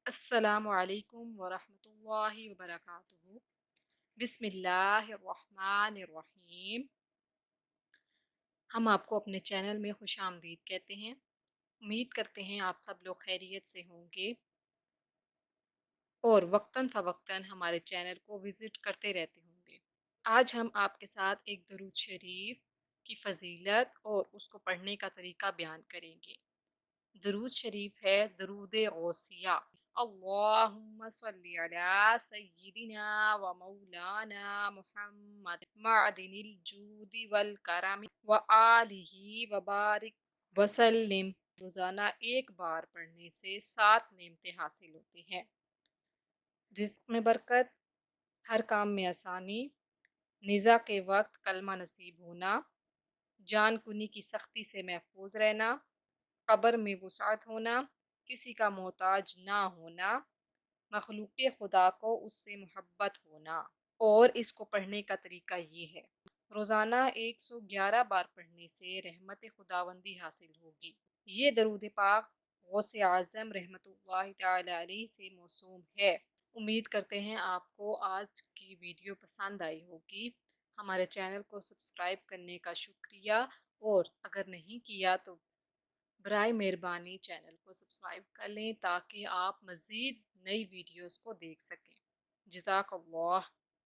السلام علیکم ورحمۃ اللہ وبرکاتہ۔ بسم اللہ الرحمن الرحیم۔ ہم آپ کو اپنے چینل میں خوش آمدید کہتے ہیں۔ امید کرتے ہیں آپ سب لوگ خیریت سے ہوں گے اور وقتاً فوقتاً ہمارے چینل کو وزٹ کرتے رہتے ہوں گے۔ آج ہم آپ کے ساتھ ایک درود شریف کی فضیلت اور اس کو پڑھنے کا طریقہ بیان کریں گے۔ درود شریف ہے درود غوثیہ۔ اللہم صلی علی سیدنا و مولانا محمد معدن الجود والکرم و آلہ وبارک وسلم۔ روزانہ ایک بار پڑھنے سے 7 نعمتیں حاصل ہوتی ہیں۔ رزق میں برکت، ہر کام میں آسانی، نزاع کے وقت کلمہ نصیب ہونا، جان کنی کی سختی سے محفوظ رہنا، قبر میں وسعت ہونا، کسی کا محتاج نہ ہونا، مخلوق خدا کو اس سے محبت ہونا۔ اور اس کو پڑھنے کا طریقہ یہ ہے، روزانہ 111 بار پڑھنے سے رحمت خداوندی حاصل ہوگی۔ یہ درود پاک غوث اعظم رحمت اللہ تعالی علیہ سے موسوم ہے۔ امید کرتے ہیں آپ کو آج کی ویڈیو پسند آئی ہوگی۔ ہمارے چینل کو سبسکرائب کرنے کا شکریہ، اور اگر نہیں کیا تو برائے مہربانی چینل کو سبسکرائب کر لیں تاکہ آپ مزید نئی ویڈیوز کو دیکھ سکیں۔ جزاک اللہ۔